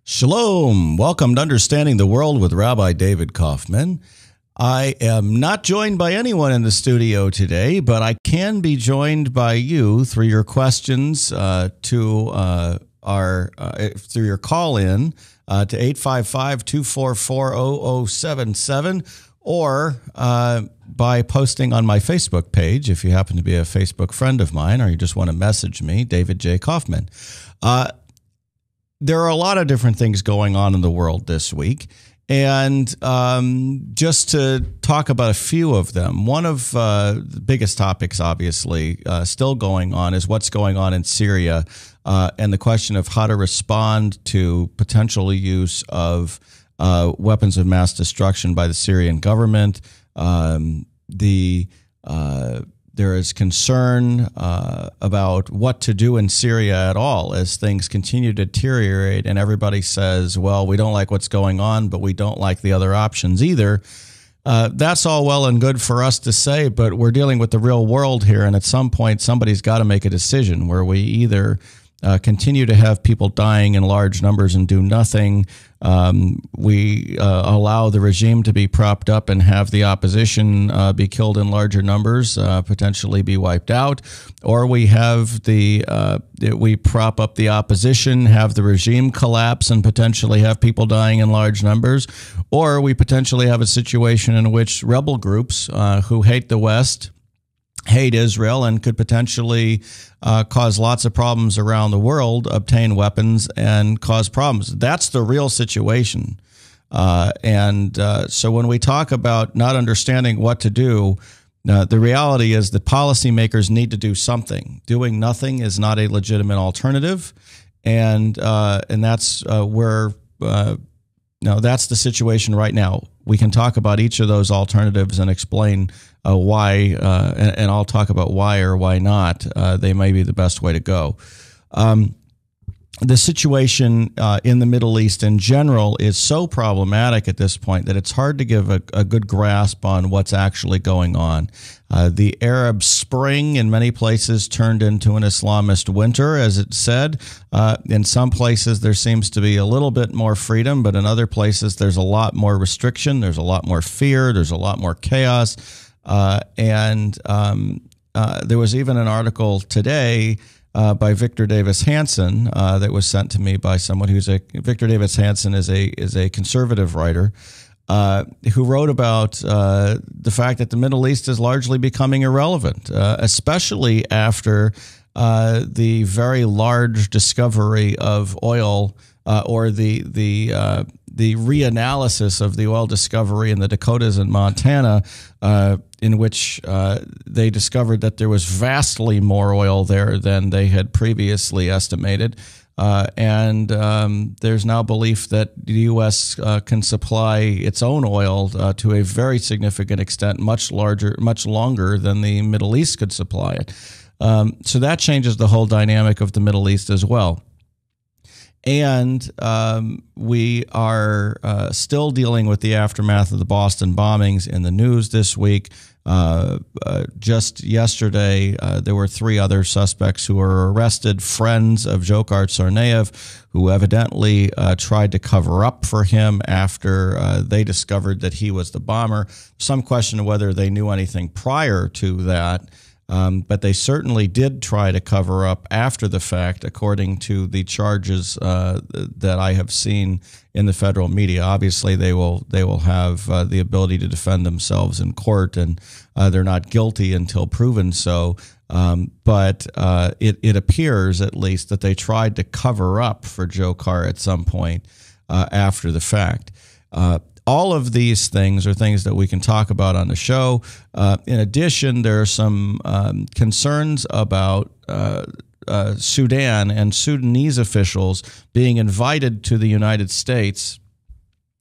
Shalom. Welcome to Understanding the World with Rabbi David Kaufman. I am not joined by anyone in the studio today, but I can be joined by you through your questions through your call-in to 855-244-0077 or by posting on my Facebook page if you happen to be a Facebook friend of mine or you just want to message me, David J. Kaufman. There are a lot of different things going on in the world this week, and just to talk about a few of them, one of the biggest topics, obviously, still going on is what's going on in Syria and the question of how to respond to potential use of weapons of mass destruction by the Syrian government. There is concern about what to do in Syria at all as things continue to deteriorate, and everybody says, well, we don't like what's going on, but we don't like the other options either. That's all well and good for us to say, but we're dealing with the real world here, and at some point somebody's got to make a decision where we either continue to have people dying in large numbers and do nothing. We allow the regime to be propped up and have the opposition be killed in larger numbers, potentially be wiped out, or we have we prop up the opposition, have the regime collapse, and potentially have people dying in large numbers, or we potentially have a situation in which rebel groups who hate the West, hate Israel, and could potentially cause lots of problems around the world, obtain weapons, and cause problems. That's the real situation. So when we talk about not understanding what to do, the reality is that policymakers need to do something. Doing nothing is not a legitimate alternative, and that's that's the situation right now. We can talk about each of those alternatives and explain why, and I'll talk about why or why not they may be the best way to go. The situation in the Middle East in general is so problematic at this point that it's hard to give a good grasp on what's actually going on. The Arab Spring in many places turned into an Islamist winter, as it said. In some places there seems to be a little bit more freedom, but in other places there's a lot more restriction, there's a lot more fear, there's a lot more chaos. There was even an article today by Victor Davis Hanson that was sent to me by someone Victor Davis Hanson is a conservative writer who wrote about the fact that the Middle East is largely becoming irrelevant, especially after the very large discovery of oil or the reanalysis of the oil discovery in the Dakotas and Montana, in which they discovered that there was vastly more oil there than they had previously estimated. There's now belief that the U.S. can supply its own oil to a very significant extent, much longer than the Middle East could supply it. So that changes the whole dynamic of the Middle East as well. And we are still dealing with the aftermath of the Boston bombings in the news this week. Just yesterday, there were 3 other suspects who were arrested, friends of Dzhokhar Tsarnaev, who evidently tried to cover up for him after they discovered that he was the bomber. Some question of whether they knew anything prior to that. But they certainly did try to cover up after the fact, according to the charges that I have seen in the federal media. Obviously, they will have the ability to defend themselves in court, and they're not guilty until proven so. But it appears, at least, that they tried to cover up for Dzhokhar at some point after the fact. All of these things are things that we can talk about on the show. In addition, there are some concerns about Sudan and Sudanese officials being invited to the United States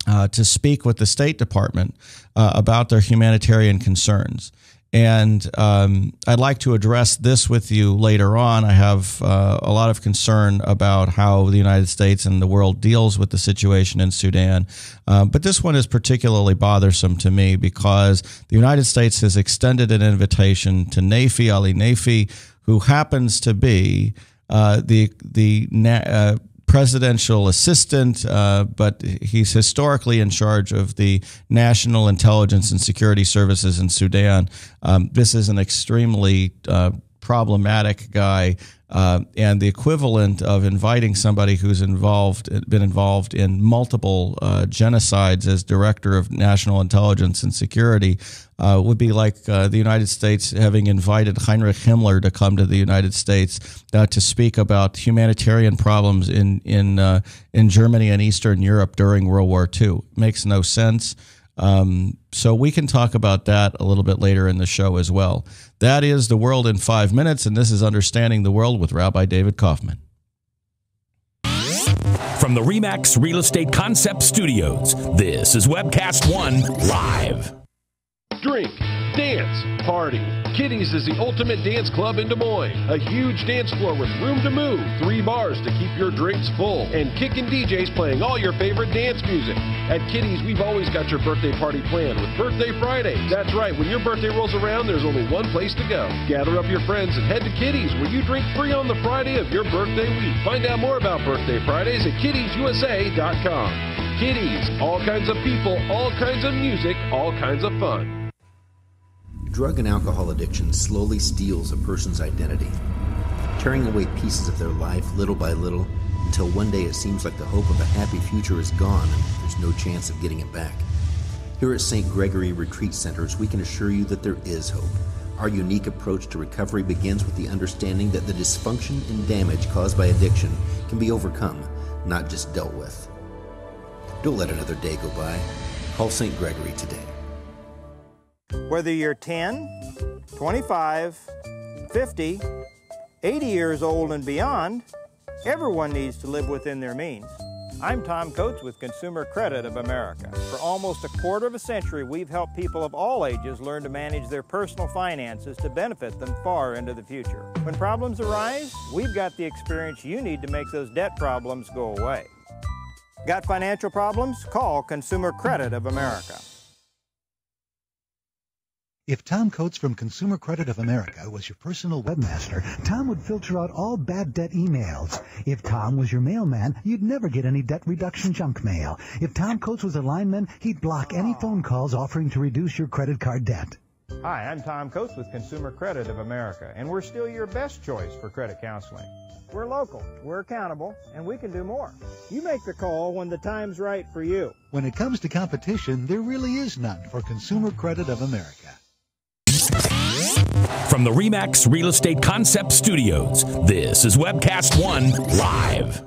to speak with the State Department about their humanitarian concerns. And I'd like to address this with you later on. I have a lot of concern about how the United States and the world deals with the situation in Sudan. But this one is particularly bothersome to me because the United States has extended an invitation to Nafi, Ali Nafi, who happens to be the presidential assistant, but he's historically in charge of the National Intelligence and Security Services in Sudan. This is an extremely problematic guy, and the equivalent of inviting somebody who's been involved in multiple genocides as director of national intelligence and security would be like the United States having invited Heinrich Himmler to come to the United States to speak about humanitarian problems in Germany and Eastern Europe during World War II. Makes no sense. So we can talk about that a little bit later in the show as well. That is The World in 5 Minutes, and this is Understanding the World with Rabbi David Kaufman. From the RE/MAX Real Estate Concept Studios, this is Webcast One Live. Drink, dance, party. Kitty's is the ultimate dance club in Des Moines. A huge dance floor with room to move, 3 bars to keep your drinks full, and kickin' DJs playing all your favorite dance music. At Kitty's, we've always got your birthday party planned with Birthday Fridays. That's right, when your birthday rolls around, there's only one place to go. Gather up your friends and head to Kitty's, where you drink free on the Friday of your birthday week. Find out more about Birthday Fridays at kittiesusa.com. Kitty's, all kinds of people, all kinds of music, all kinds of fun. Drug and alcohol addiction slowly steals a person's identity, tearing away pieces of their life little by little until one day it seems like the hope of a happy future is gone and there's no chance of getting it back. Here at St. Gregory Retreat Centers, we can assure you that there is hope. Our unique approach to recovery begins with the understanding that the dysfunction and damage caused by addiction can be overcome, not just dealt with. Don't let another day go by. Call St. Gregory today. Whether you're 10, 25, 50, 80 years old and beyond, everyone needs to live within their means. I'm Tom Coates with Consumer Credit of America. For almost a quarter of a century, we've helped people of all ages learn to manage their personal finances to benefit them far into the future. When problems arise, we've got the experience you need to make those debt problems go away. Got financial problems? Call Consumer Credit of America. If Tom Coates from Consumer Credit of America was your personal webmaster, Tom would filter out all bad debt emails. If Tom was your mailman, you'd never get any debt reduction junk mail. If Tom Coates was a lineman, he'd block any phone calls offering to reduce your credit card debt. Hi, I'm Tom Coates with Consumer Credit of America, and we're still your best choice for credit counseling. We're local, we're accountable, and we can do more. You make the call when the time's right for you. When it comes to competition, there really is none for Consumer Credit of America. From the RE/MAX Real Estate Concept Studios, this is Webcast One Live.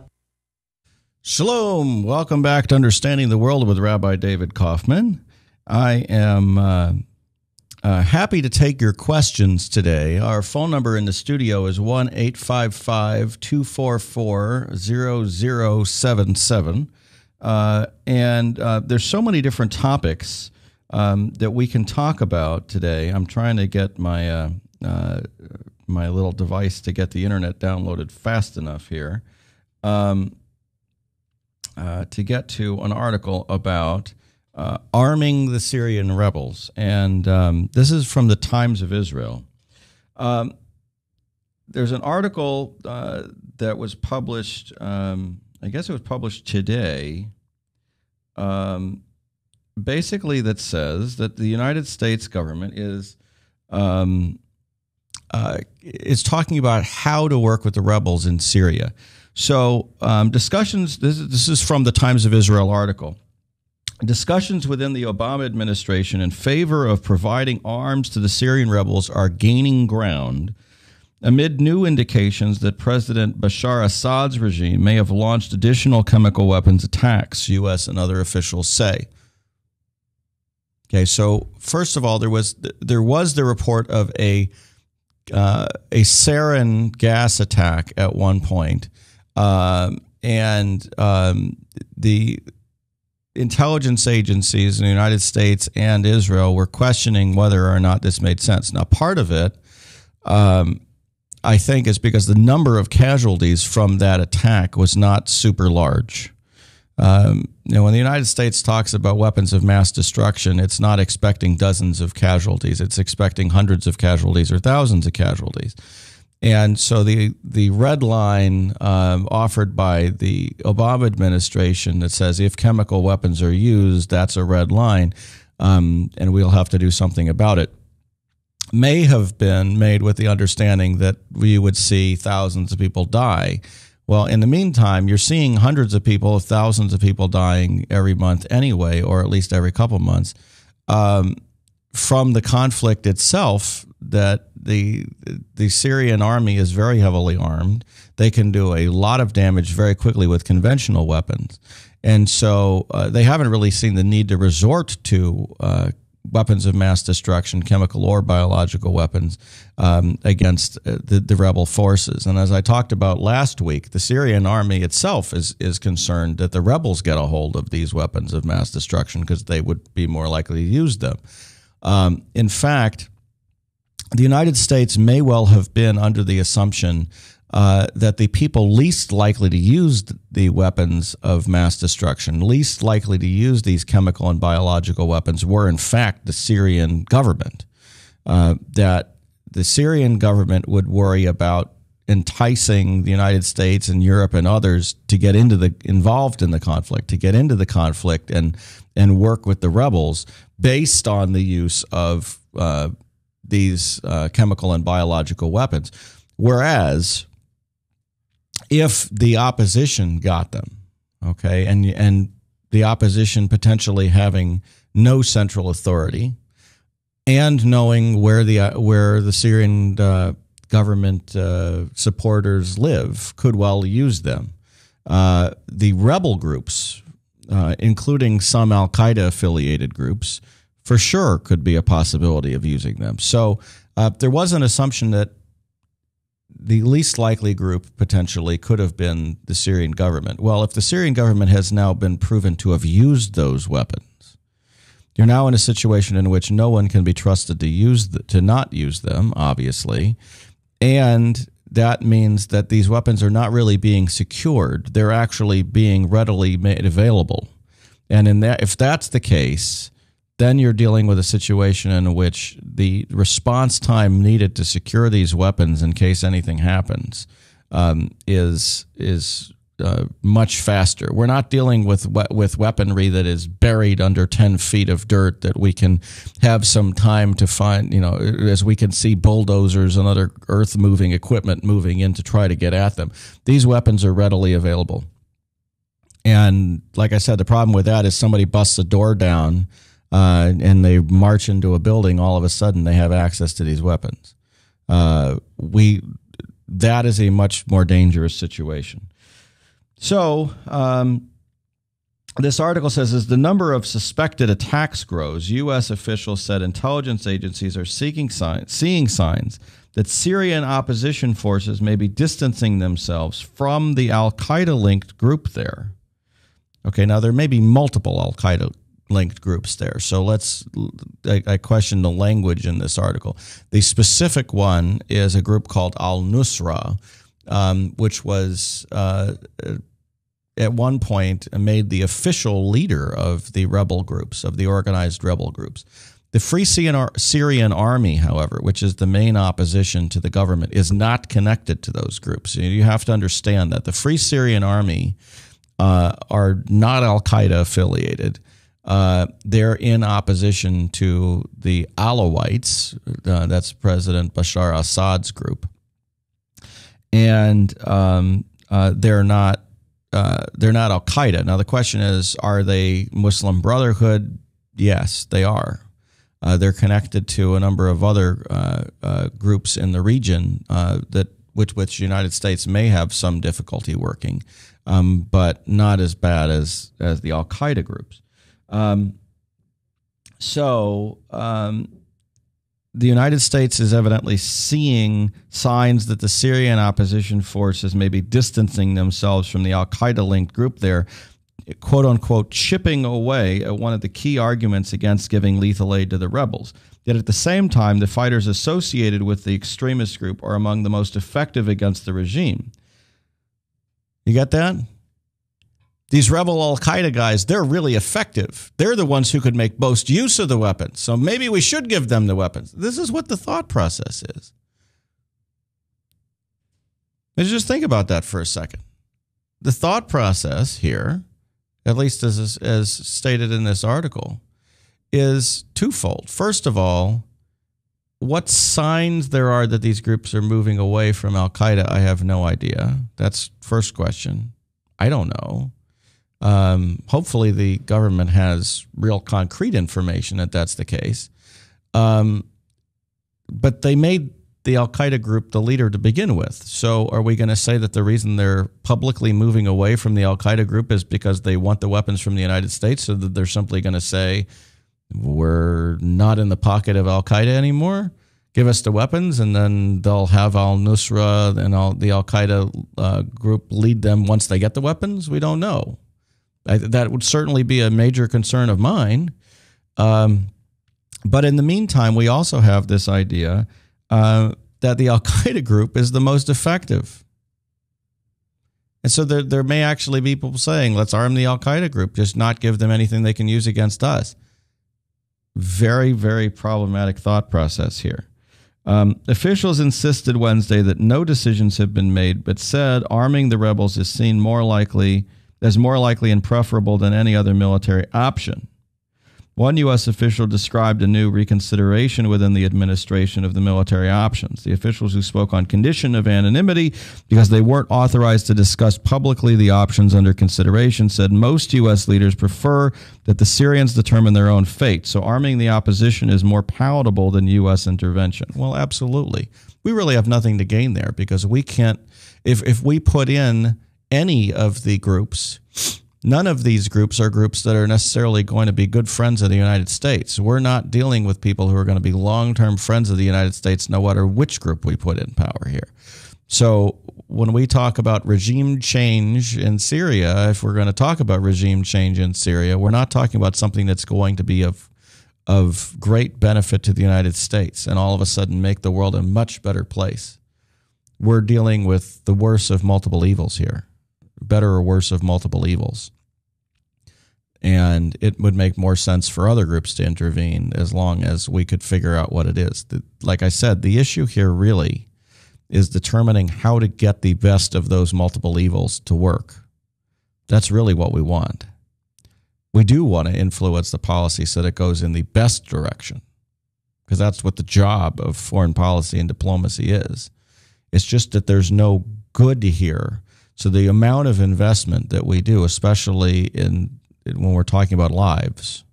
Shalom. Welcome back to Understanding the World with Rabbi David Kaufman. I am happy to take your questions today. Our phone number in the studio is 1-855-244-0077. And there's so many different topics that we can talk about today. I'm trying to get my my little device to get the internet downloaded fast enough here to get to an article about arming the Syrian rebels. And this is from the Times of Israel. There's an article that was published, I guess it was published today, basically that says that the United States government is talking about how to work with the rebels in Syria. So discussions, this is from the Times of Israel article. Discussions within the Obama administration in favor of providing arms to the Syrian rebels are gaining ground amid new indications that President Bashar Assad's regime may have launched additional chemical weapons attacks, U.S. and other officials say. Okay, so first of all, there was the report of a sarin gas attack at one point, and the intelligence agencies in the United States and Israel were questioning whether or not this made sense. Now, part of it, I think, is because the number of casualties from that attack was not super large. When the United States talks about weapons of mass destruction, it's not expecting dozens of casualties. It's expecting hundreds of casualties or thousands of casualties. And so the red line offered by the Obama administration that says if chemical weapons are used, that's a red line, and we'll have to do something about it, may have been made with the understanding that we would see thousands of people die. Well, in the meantime, you're seeing hundreds of people, thousands of people dying every month anyway, or at least every couple months, from the conflict itself. That the Syrian army is very heavily armed. They can do a lot of damage very quickly with conventional weapons. And so they haven't really seen the need to resort to weapons of mass destruction, chemical or biological weapons, against the rebel forces. And as I talked about last week, the Syrian army itself is concerned that the rebels get a hold of these weapons of mass destruction because they would be more likely to use them. In fact, the United States may well have been under the assumption that the people least likely to use the weapons of mass destruction, least likely to use these chemical and biological weapons, were in fact the Syrian government. That the Syrian government would worry about enticing the United States and Europe and others to get involved in the conflict, to get into the conflict and work with the rebels based on the use of these chemical and biological weapons. Whereas if the opposition got them, okay, and the opposition potentially having no central authority and knowing where the Syrian government supporters live, could well use them. The rebel groups, including some Al-Qaeda affiliated groups, for sure could be a possibility of using them. So there was an assumption that the least likely group potentially could have been the Syrian government. Well, if the Syrian government has now been proven to have used those weapons, you're now in a situation in which no one can be trusted to not use them, obviously, and that means that these weapons are not really being secured. They're actually being readily made available. And if that's the case, then you're dealing with a situation in which the response time needed to secure these weapons in case anything happens is much faster. We're not dealing with weaponry that is buried under 10 feet of dirt that we can have some time to find, as we can see bulldozers and other earth-moving equipment moving in to try to get at them. These weapons are readily available. And like I said, the problem with that is somebody busts a door down and they march into a building, all of a sudden they have access to these weapons. That is a much more dangerous situation. So this article says, as the number of suspected attacks grows, U.S. officials said intelligence agencies are seeing signs that Syrian opposition forces may be distancing themselves from the Al-Qaeda-linked group there. Okay, now there may be multiple Al-Qaeda-linked groups there. So I question the language in this article. The specific one is a group called Al-Nusra, which was at one point made the official leader of the rebel groups, of the organized rebel groups. The Free Syrian Army, however, which is the main opposition to the government, is not connected to those groups. You have to understand that the Free Syrian Army are not Al-Qaeda affiliated. They're in opposition to the Alawites. That's President Bashar Assad's group. And they're not Al-Qaeda. Now, the question is, are they Muslim Brotherhood? Yes, they are. They're connected to a number of other groups in the region which the United States may have some difficulty working, but not as bad as the Al-Qaeda groups. The United States is evidently seeing signs that the Syrian opposition forces may be distancing themselves from the Al-Qaeda-linked group there, quote-unquote, chipping away at one of the key arguments against giving lethal aid to the rebels. Yet at the same time, the fighters associated with the extremist group are among the most effective against the regime. You get that? These rebel Al-Qaeda guys, they're really effective. They're the ones who could make most use of the weapons. So maybe we should give them the weapons. This is what the thought process is. Let's just think about that for a second. The thought process here, at least as stated in this article, is twofold. First of all, what signs there are that these groups are moving away from al-Qaeda, I have no idea. That's first question. I don't know. Hopefully the government has real concrete information that that's the case. But they made the al-Qaeda group the leader to begin with. So are we going to say that the reason they're publicly moving away from the al-Qaeda group is because they want the weapons from the United States, so that they're simply going to say, we're not in the pocket of al-Qaeda anymore? Give us the weapons, and then they'll have al-Nusra and the al-Qaeda group lead them once they get the weapons? We don't know. That would certainly be a major concern of mine. But in the meantime, we also have this idea that the al-Qaeda group is the most effective. And so there may actually be people saying, let's arm the al-Qaeda group, just not give them anything they can use against us. Very, very problematic thought process here. Officials insisted Wednesday that no decisions have been made, but said arming the rebels is seen more likely and preferable than any other military option. One U.S. official described a new reconsideration within the administration of the military options. The officials who spoke on condition of anonymity because they weren't authorized to discuss publicly the options under consideration said most U.S. leaders prefer that the Syrians determine their own fate, so arming the opposition is more palatable than U.S. intervention. Well, absolutely. We really have nothing to gain there because we can't, if we put in any of the groups, none of these groups are groups that are necessarily going to be good friends of the United States. We're not dealing with people who are going to be long-term friends of the United States, no matter which group we put in power here. So when we talk about regime change in Syria, if we're going to talk about regime change in Syria, we're not talking about something that's going to be of great benefit to the United States and all of a sudden make the world a much better place. We're dealing with the worst of multiple evils here, better or worse of multiple evils. And it would make more sense for other groups to intervene as long as we could figure out what it is. Like I said, the issue here really is determining how to get the best of those multiple evils to work. That's really what we want. We do want to influence the policy so that it goes in the best direction, because that's what the job of foreign policy and diplomacy is. It's just that there's no good here. So the amount of investment that we do, especially when we're talking about lives,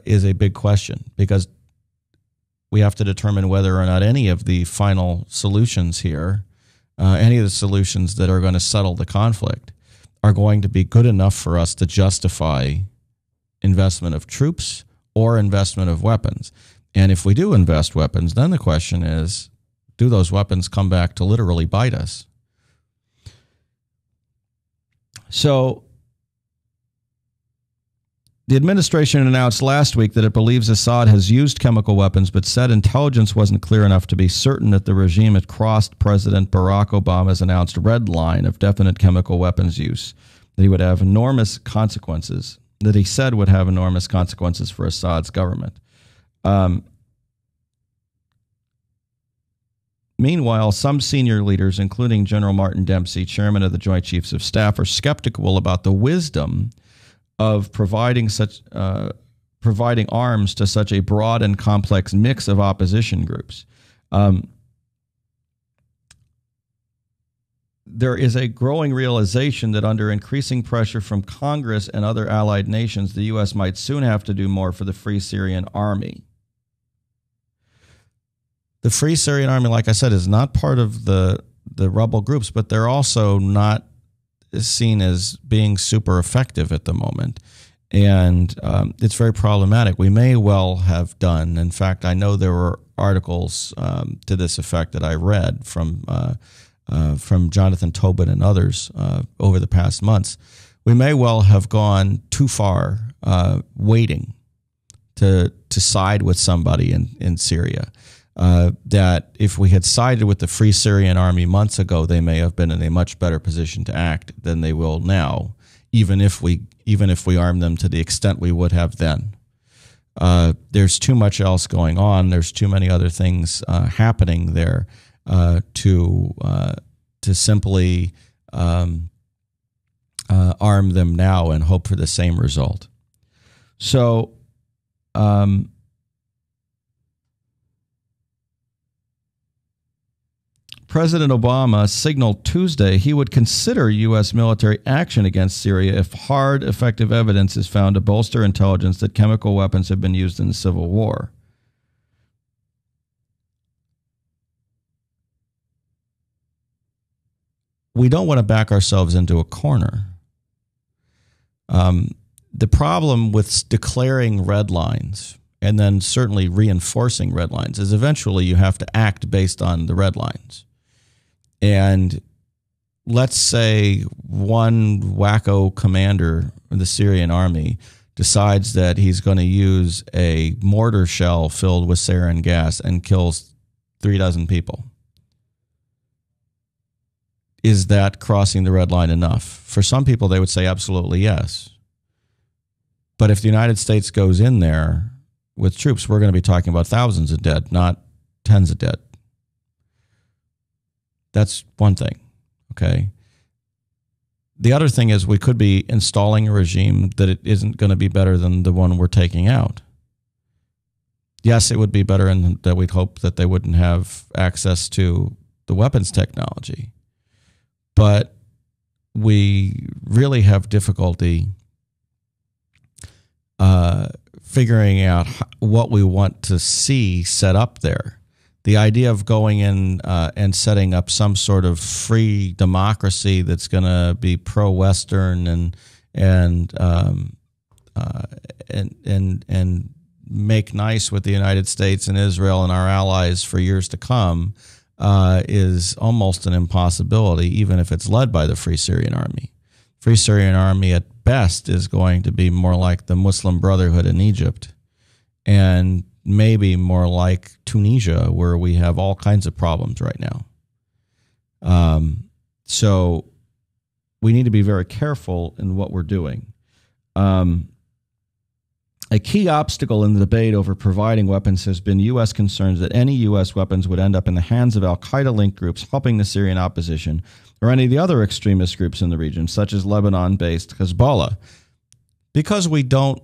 is a big question, because we have to determine whether or not any of the final solutions here, any of the solutions that are going to settle the conflict, are going to be good enough for us to justify investment of troops or investment of weapons. And if we do invest weapons, then the question is, do those weapons come back to literally bite us? So the administration announced last week that it believes Assad has used chemical weapons, but said intelligence wasn't clear enough to be certain that the regime had crossed President Barack Obama's announced red line of definite chemical weapons use, that he would have enormous consequences, that he said would have enormous consequences for Assad's government. Meanwhile, some senior leaders, including General Martin Dempsey, chairman of the Joint Chiefs of Staff, are skeptical about the wisdom of providing arms to such a broad and complex mix of opposition groups. There is a growing realization that under increasing pressure from Congress and other allied nations, the U.S. might soon have to do more for the Free Syrian Army. The Free Syrian Army, like I said, is not part of the rebel groups, but they're also not seen as being super effective at the moment. And it's very problematic. We may well have done, in fact, I know there were articles to this effect that I read from Jonathan Tobin and others over the past months. We may well have gone too far waiting to side with somebody in Syria. That if we had sided with the Free Syrian Army months ago, they may have been in a much better position to act than they will now, even if we arm them to the extent we would have then. There's too much else going on. There's too many other things happening there. to simply arm them now and hope for the same result. So President Obama signaled Tuesday he would consider U.S. military action against Syria if hard, effective evidence is found to bolster intelligence that chemical weapons have been used in the civil war. We don't want to back ourselves into a corner. The problem with declaring red lines and then certainly reinforcing red lines is eventually you have to act based on the red lines. And let's say one wacko commander of the Syrian army decides that he's going to use a mortar shell filled with sarin gas and kills 36 people. Is that crossing the red line enough? For some people, they would say absolutely yes. But if the United States goes in there with troops, we're going to be talking about thousands of dead, not tens of dead. That's one thing, okay? The other thing is we could be installing a regime that it isn't going to be better than the one we're taking out. Yes, it would be better in that we'd hope that they wouldn't have access to the weapons technology. But we really have difficulty figuring out what we want to see set up there. The idea of going in and setting up some sort of free democracy that's going to be pro-Western and make nice with the United States and Israel and our allies for years to come is almost an impossibility, even if it's led by the Free Syrian Army. Free Syrian Army at best is going to be more like the Muslim Brotherhood in Egypt, and maybe more like Tunisia, where we have all kinds of problems right now. So we need to be very careful in what we're doing. A key obstacle in the debate over providing weapons has been U.S. concerns that any U.S. weapons would end up in the hands of al-Qaeda-linked groups helping the Syrian opposition or any of the other extremist groups in the region, such as Lebanon-based Hezbollah. Because we don't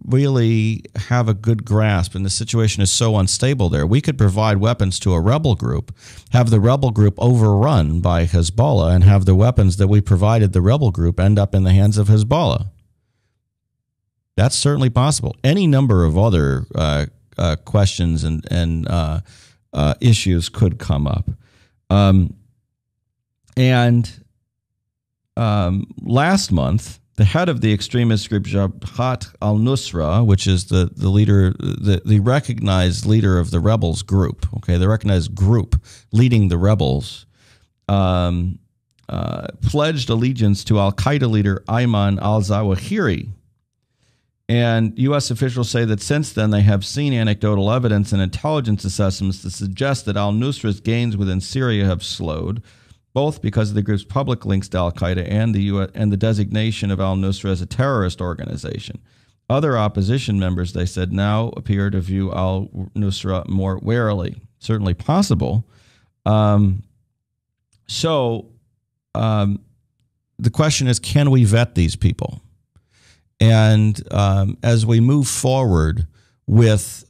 really have a good grasp and the situation is so unstable there, we could provide weapons to a rebel group, have the rebel group overrun by Hezbollah, and have the weapons that we provided the rebel group end up in the hands of Hezbollah. That's certainly possible. Any number of other questions and issues could come up. Last month, the head of the extremist group Jabhat al-Nusra, which is the leader, the recognized leader of the rebels group, okay, the recognized group leading the rebels, pledged allegiance to al-Qaeda leader Ayman al-Zawahiri. And U.S. officials say that since then they have seen anecdotal evidence and intelligence assessments that suggest that al-Nusra's gains within Syria have slowed, both because of the group's public links to al-Qaeda and the designation of al-Nusra as a terrorist organization. Other opposition members, they said, now appear to view al-Nusra more warily. Certainly possible. The question is, can we vet these people? And as we move forward with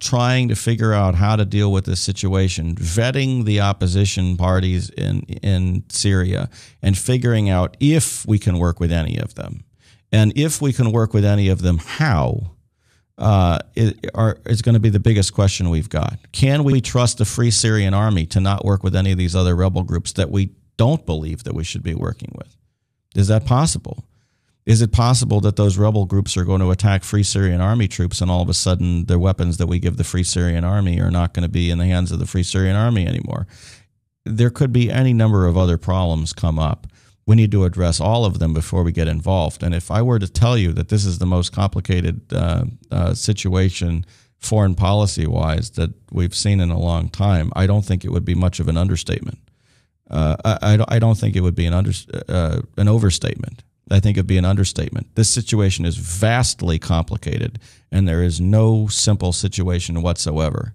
trying to figure out how to deal with this situation, vetting the opposition parties in Syria and figuring out if we can work with any of them, and if we can work with any of them, how, is going to be the biggest question we've got. Can we trust the Free Syrian Army to not work with any of these other rebel groups that we don't believe that we should be working with? Is that possible? Is it possible that those rebel groups are going to attack Free Syrian Army troops and all of a sudden the weapons that we give the Free Syrian Army are not going to be in the hands of the Free Syrian Army anymore? There could be any number of other problems come up. We need to address all of them before we get involved. And if I were to tell you that this is the most complicated situation foreign policy-wise that we've seen in a long time, I don't think it would be much of an understatement. I don't think it would be an overstatement. I think it'd be an understatement. This situation is vastly complicated, and there is no simple situation whatsoever.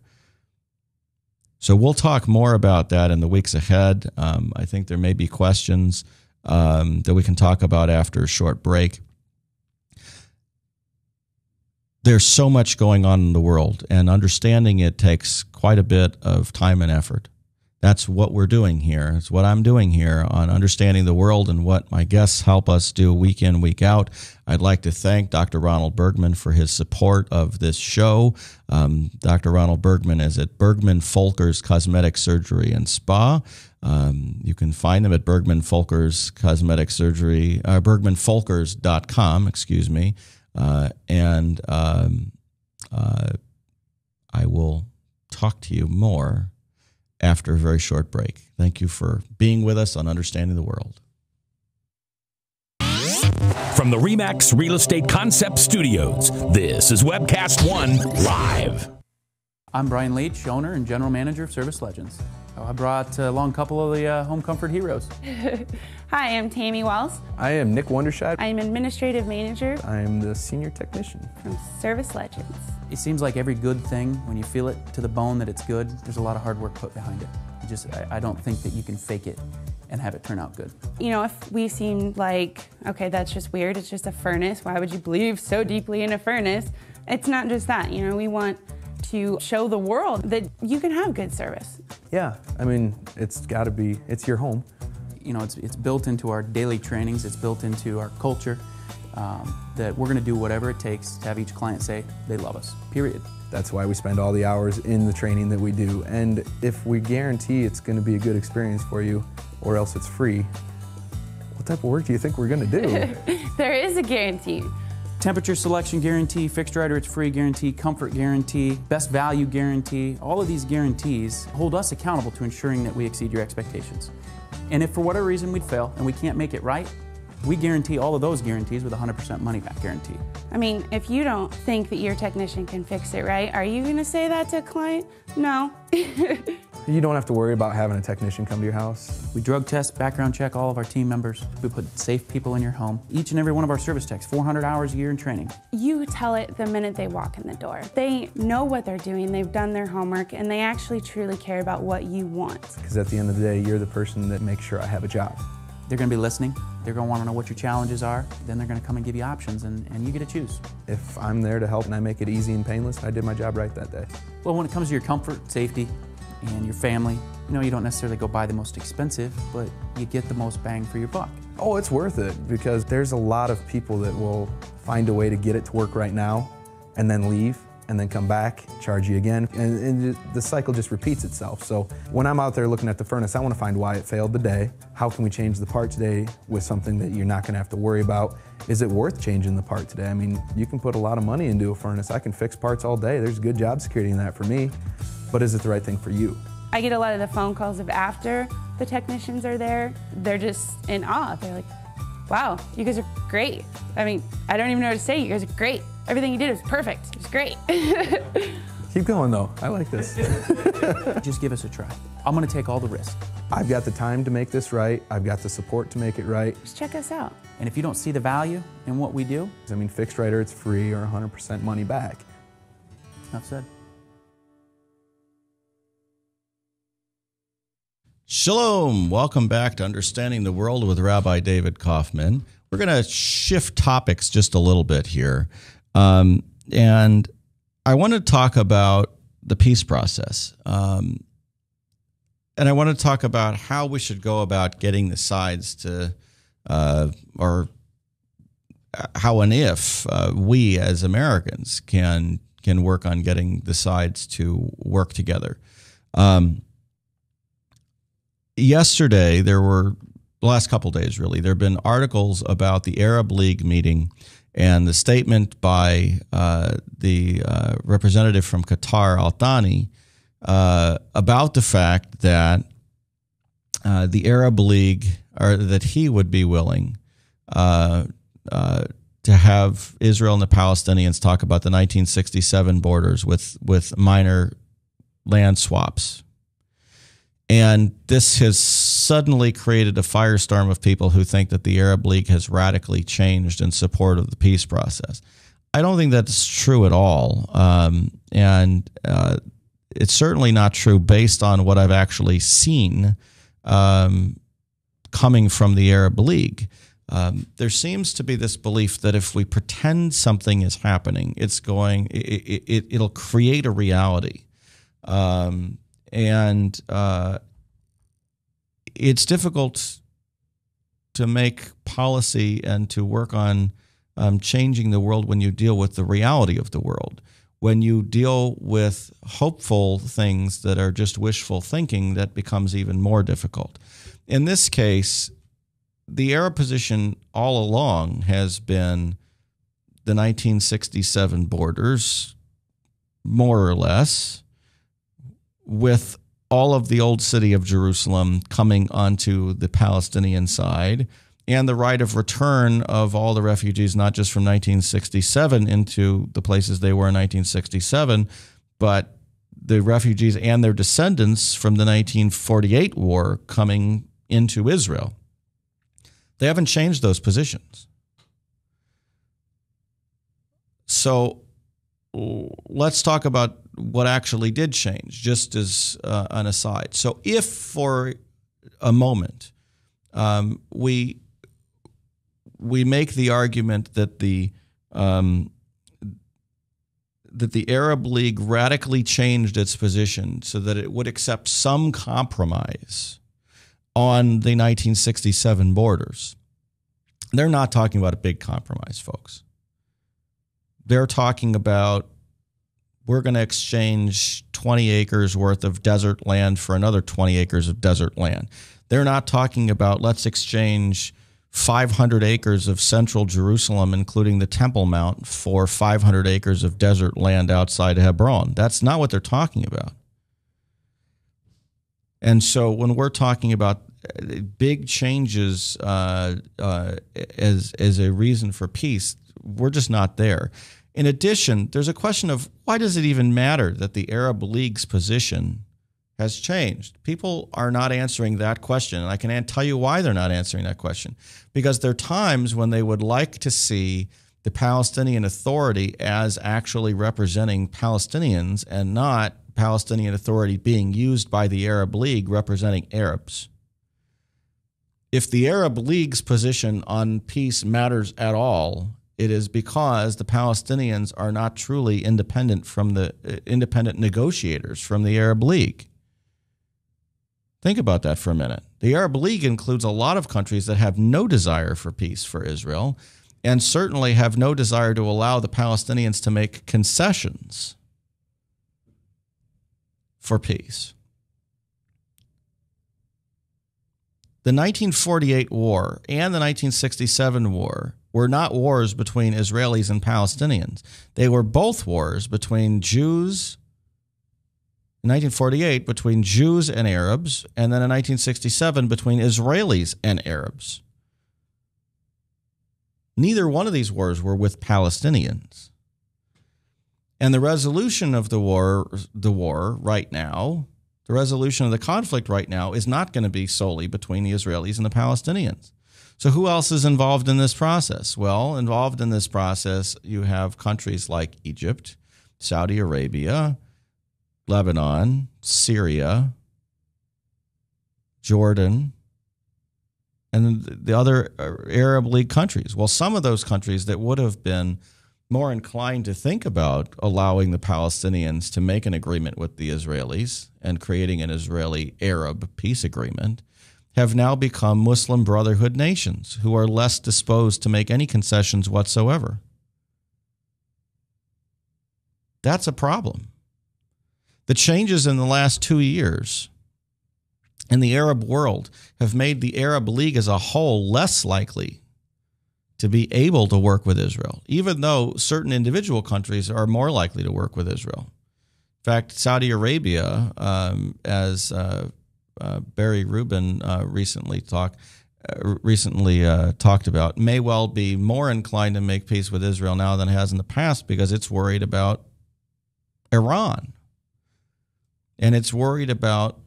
So we'll talk more about that in the weeks ahead. I think there may be questions that we can talk about after a short break. There's so much going on in the world, and understanding it takes quite a bit of time and effort. That's what we're doing here. It's what I'm doing here on Understanding the World and what my guests help us do week in, week out. I'd like to thank Dr. Ronald Bergman for his support of this show. Dr. Ronald Bergman is at Bergman Folkers Cosmetic Surgery and Spa. You can find them at Bergman Folkers Cosmetic Surgery, bergmanfolkers.com, excuse me. And I will talk to you more after a very short break. Thank you for being with us on Understanding the World. From the RE/MAX Real Estate Concept Studios, this is Webcast One Live. I'm Brian Leach, owner and general manager of Service Legends. I brought along a couple of the home comfort heroes. Hi, I'm Tammy Wells. I am Nick Wondershide. I'm administrative manager I am the senior technician from Service Legends. It seems like every good thing, when you feel it to the bone that it's good, there's a lot of hard work put behind it. I don't think that you can fake it and have it turn out good. You know, if we seem like, okay, that's just weird, it's just a furnace, why would you believe so deeply in a furnace? It's not just that, you know, we want to show the world that you can have good service. Yeah, I mean, it's got to be, it's your home. You know, it's built into our daily trainings, it's built into our culture, that we're going to do whatever it takes to have each client say they love us, period. That's why we spend all the hours in the training that we do. And if we guarantee it's going to be a good experience for you, or else it's free, what type of work do you think we're going to do? There is a guarantee. Temperature selection guarantee, fixed right or it's free guarantee, comfort guarantee, best value guarantee. All of these guarantees hold us accountable to ensuring that we exceed your expectations. And if for whatever reason we'd fail and we can't make it right, we guarantee all of those guarantees with a 100% money back guarantee. I mean, if you don't think that your technician can fix it right, are you going to say that to a client? No. You don't have to worry about having a technician come to your house. We drug test, background check all of our team members. We put safe people in your home. Each and every one of our service techs, 400 hours a year in training. You tell it the minute they walk in the door. They know what they're doing, they've done their homework, and they actually truly care about what you want. Because at the end of the day, you're the person that makes sure I have a job. They're going to be listening. They're going to want to know what your challenges are. Then they're going to come and give you options, and you get to choose. If I'm there to help and I make it easy and painless, I did my job right that day. Well, when it comes to your comfort, safety, and your family, you know, you don't necessarily go buy the most expensive, but you get the most bang for your buck. Oh, it's worth it, because there's a lot of people that will find a way to get it to work right now and then leave and then come back, charge you again, and the cycle just repeats itself. So when I'm out there looking at the furnace, I want to find why it failed today. How can we change the part today with something that you're not going to have to worry about? Is it worth changing the part today? I mean, you can put a lot of money into a furnace. I can fix parts all day. There's good job security in that for me. But is it the right thing for you? I get a lot of the phone calls of after the technicians are there. They're just in awe. They're like, wow, you guys are great. I mean, I don't even know what to say. You guys are great. Everything you did was perfect. It was great. Keep going though. I like this. Just give us a try. I'm going to take all the risk. I've got the time to make this right. I've got the support to make it right. Just check us out. And if you don't see the value in what we do, I mean, fixed right or it's free or 100% money back. enough said. Shalom. Welcome back to Understanding the World with Rabbi David Kaufman. We're going to shift topics just a little bit here. And I want to talk about the peace process. And I want to talk about how we should go about getting the sides to, or how and if we as Americans can work on getting the sides to work together. Yesterday, the last couple of days really, there have been articles about the Arab League meeting and the statement by the representative from Qatar, Al-Thani, about the fact that the Arab League, or that he would be willing to have Israel and the Palestinians talk about the 1967 borders with minor land swaps. And this has suddenly created a firestorm of people who think that the Arab League has radically changed in support of the peace process. I don't think that's true at all. And it's certainly not true based on what I've actually seen coming from the Arab League. There seems to be this belief that if we pretend something is happening, it'll create a reality. It's difficult to make policy and to work on changing the world when you deal with the reality of the world. When you deal with hopeful things that are just wishful thinking, that becomes even more difficult. In this case, the Arab position all along has been the 1967 borders, more or less, with all of the old city of Jerusalem coming onto the Palestinian side, and the right of return of all the refugees, not just from 1967 into the places they were in 1967, but the refugees and their descendants from the 1948 war coming into Israel. They haven't changed those positions. So let's talk about what actually did change, just as an aside. So if for a moment we make the argument that the Arab League radically changed its position so that it would accept some compromise on the 1967 borders, they're not talking about a big compromise, folks. They're talking about, we're going to exchange 20 acres worth of desert land for another 20 acres of desert land. They're not talking about, let's exchange 500 acres of central Jerusalem, including the Temple Mount, for 500 acres of desert land outside Hebron. That's not what they're talking about. And so when we're talking about big changes as a reason for peace, we're just not there. In addition, there's a question of, why does it even matter that the Arab League's position has changed? People are not answering that question, and I can tell you why they're not answering that question. Because there are times when they would like to see the Palestinian Authority as actually representing Palestinians and not Palestinian Authority being used by the Arab League representing Arabs. If the Arab League's position on peace matters at all, it is because the Palestinians are not truly independent from the independent negotiators from the Arab League. Think about that for a minute. The Arab League includes a lot of countries that have no desire for peace for Israel, and certainly have no desire to allow the Palestinians to make concessions for peace. The 1948 war and the 1967 war were not wars between Israelis and Palestinians. They were both wars between Jews, in 1948 between Jews and Arabs, and then in 1967 between Israelis and Arabs. Neither one of these wars were with Palestinians. And the resolution of the war right now, the resolution of the conflict right now, is not going to be solely between the Israelis and the Palestinians. So who else is involved in this process? Well, involved in this process, you have countries like Egypt, Saudi Arabia, Lebanon, Syria, Jordan, and the other Arab League countries. Well, some of those countries that would have been more inclined to think about allowing the Palestinians to make an agreement with the Israelis and creating an Israeli-Arab peace agreement have now become Muslim Brotherhood nations who are less disposed to make any concessions whatsoever. That's a problem. The changes in the last 2 years in the Arab world have made the Arab League as a whole less likely to be able to work with Israel, even though certain individual countries are more likely to work with Israel. In fact, Saudi Arabia, as Barry Rubin recently talked about, may well be more inclined to make peace with Israel now than it has in the past because it's worried about Iran. And it's worried about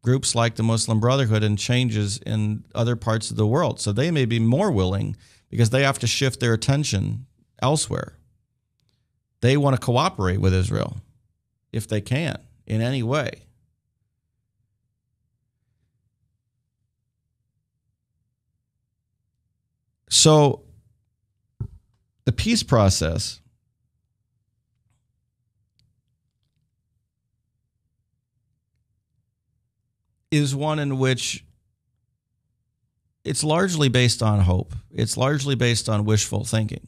groups like the Muslim Brotherhood and changes in other parts of the world. So they may be more willing because they have to shift their attention elsewhere. They want to cooperate with Israel. if they can in any way. So the peace process is one in which it's largely based on hope. It's largely based on wishful thinking.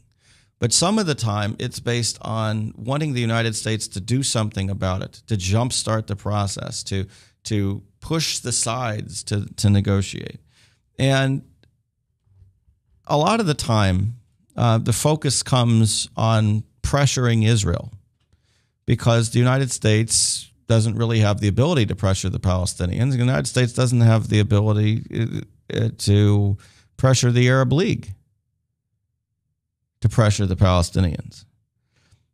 But some of the time, it's based on wanting the United States to do something about it, to jumpstart the process, to push the sides to negotiate. And a lot of the time, the focus comes on pressuring Israel because the United States doesn't really have the ability to pressure the Palestinians. The United States doesn't have the ability to pressure the Arab League to pressure the Palestinians.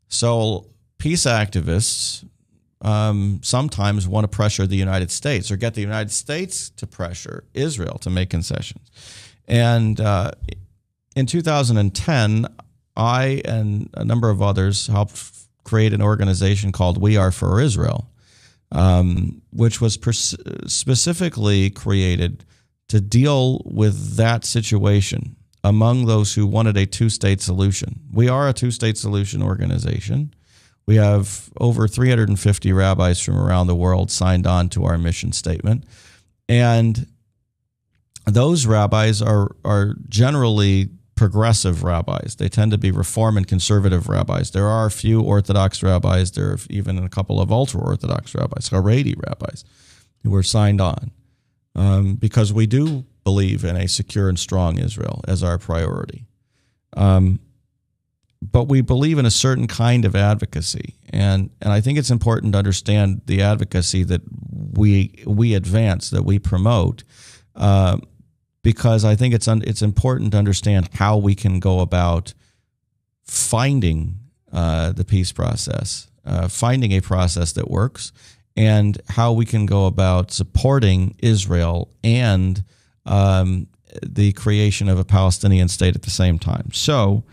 So peace activists sometimes want to pressure the United States or get the United States to pressure Israel to make concessions. And in 2010, I and a number of others helped create an organization called We Are for Israel, which was specifically created to deal with that situation among those who wanted a two-state solution. We are a two-state solution organization. We have over 350 rabbis from around the world signed on to our mission statement. And those rabbis are generally progressive rabbis. They tend to be reform and conservative rabbis. There are a few Orthodox rabbis. There are even a couple of ultra-Orthodox rabbis, Haredi rabbis, who are signed on because we do believe in a secure and strong Israel as our priority. But we believe in a certain kind of advocacy. And I think it's important to understand the advocacy that we advance, that we promote, because I think it's important to understand how we can go about finding the peace process, finding a process that works, and how we can go about supporting Israel and the creation of a Palestinian state at the same time. So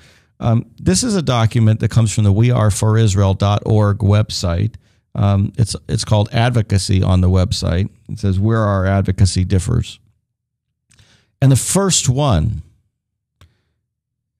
this is a document that comes from the weareforisrael.org website. It's called Advocacy on the website. It says where our advocacy differs. And the first one,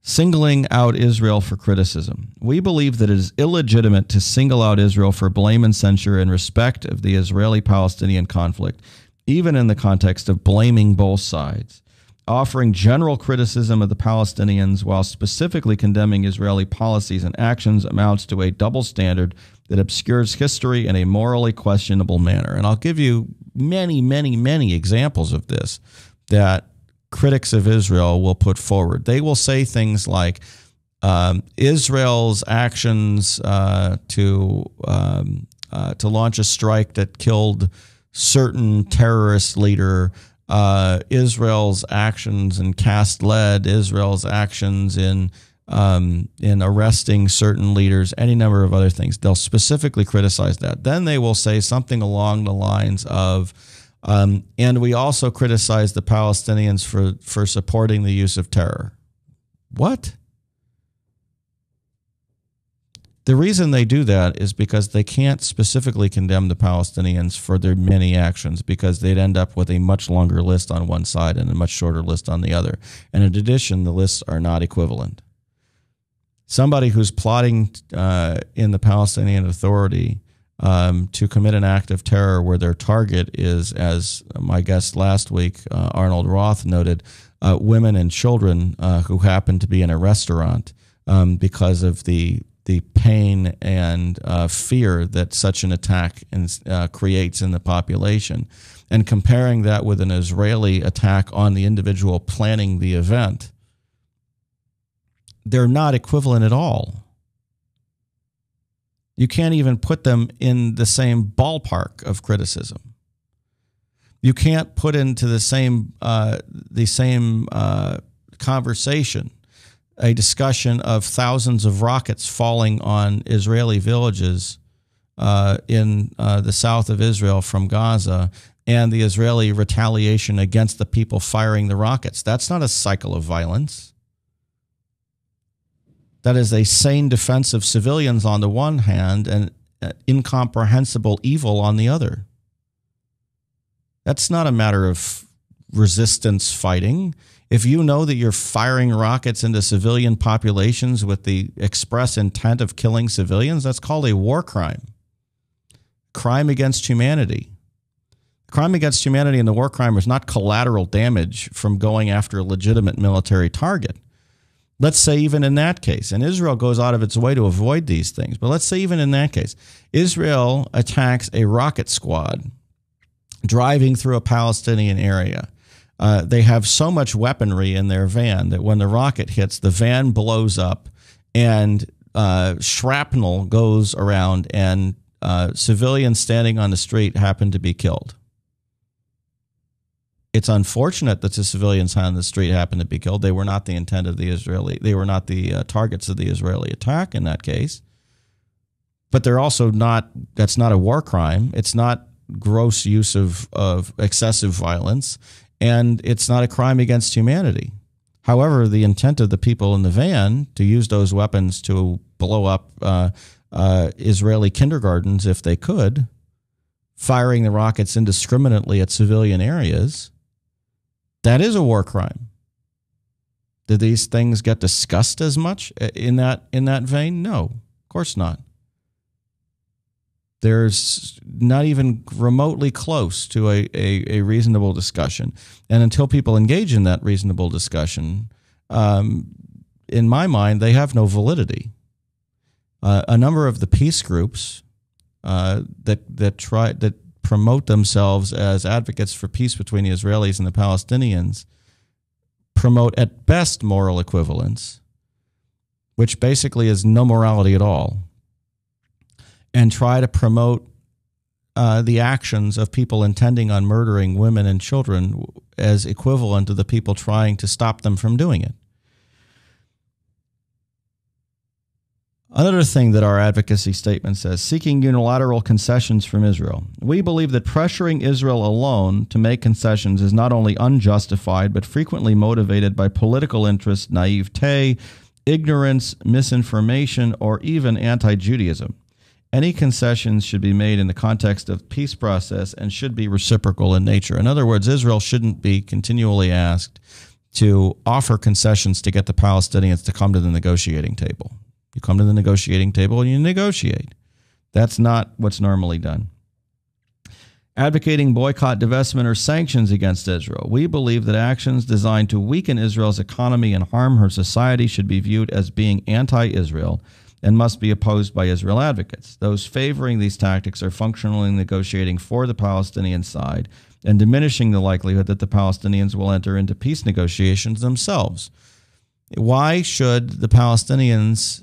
singling out Israel for criticism. We believe that it is illegitimate to single out Israel for blame and censure in respect of the Israeli-Palestinian conflict, even in the context of blaming both sides. Offering general criticism of the Palestinians while specifically condemning Israeli policies and actions amounts to a double standard that obscures history in a morally questionable manner. And I'll give you many, many, many examples of this that critics of Israel will put forward. They will say things like Israel's actions to launch a strike that killed certain terrorist leader, Israel's actions in Cast Lead, Israel's actions in arresting certain leaders, any number of other things. They'll specifically criticize that. Then they will say something along the lines of, and we also criticize the Palestinians for supporting the use of terror. What? The reason they do that is because they can't specifically condemn the Palestinians for their many actions, because they'd end up with a much longer list on one side and a much shorter list on the other. And in addition, the lists are not equivalent. Somebody who's plotting in the Palestinian Authority to commit an act of terror where their target is, as my guest last week, Arnold Roth, noted, women and children who happen to be in a restaurant because of the pain and fear that such an attack creates in the population, and comparing that with an Israeli attack on the individual planning the event, they're not equivalent at all. You can't even put them in the same ballpark of criticism. You can't put into the same conversation a discussion of thousands of rockets falling on Israeli villages in the south of Israel from Gaza and the Israeli retaliation against the people firing the rockets. That's not a cycle of violence. That is a sane defense of civilians on the one hand, and incomprehensible evil on the other. That's not a matter of resistance fighting. If you know that you're firing rockets into civilian populations with the express intent of killing civilians, that's called a war crime. Crime against humanity. Crime against humanity and the war crime is not collateral damage from going after a legitimate military target. Let's say even in that case, and Israel goes out of its way to avoid these things, but let's say even in that case, Israel attacks a rocket squad driving through a Palestinian area. They have so much weaponry in their van that when the rocket hits, the van blows up and shrapnel goes around and civilians standing on the street happen to be killed. It's unfortunate that the civilians on the street happen to be killed. They were not the intent of the Israeli. They were not the targets of the Israeli attack in that case. But they're also not. That's not a war crime. It's not gross use of excessive violence, and it's not a crime against humanity. However, the intent of the people in the van to use those weapons to blow up Israeli kindergartens, if they could, firing the rockets indiscriminately at civilian areas. That is a war crime. Do these things get discussed as much in that vein? No, of course not. There's not even remotely close to a reasonable discussion. And until people engage in that reasonable discussion, in my mind, they have no validity. A number of the peace groups that promote themselves as advocates for peace between the Israelis and the Palestinians promote at best moral equivalence, which basically is no morality at all, and try to promote the actions of people intending on murdering women and children as equivalent to the people trying to stop them from doing it. Another thing that our advocacy statement says, seeking unilateral concessions from Israel. We believe that pressuring Israel alone to make concessions is not only unjustified, but frequently motivated by political interest, naivete, ignorance, misinformation, or even anti-Judaism. Any concessions should be made in the context of peace process and should be reciprocal in nature. In other words, Israel shouldn't be continually asked to offer concessions to get the Palestinians to come to the negotiating table. You come to the negotiating table and you negotiate. That's not what's normally done. Advocating boycott, divestment, or sanctions against Israel. We believe that actions designed to weaken Israel's economy and harm her society should be viewed as being anti-Israel and must be opposed by Israel advocates. Those favoring these tactics are functionally negotiating for the Palestinian side and diminishing the likelihood that the Palestinians will enter into peace negotiations themselves. Why should the Palestinians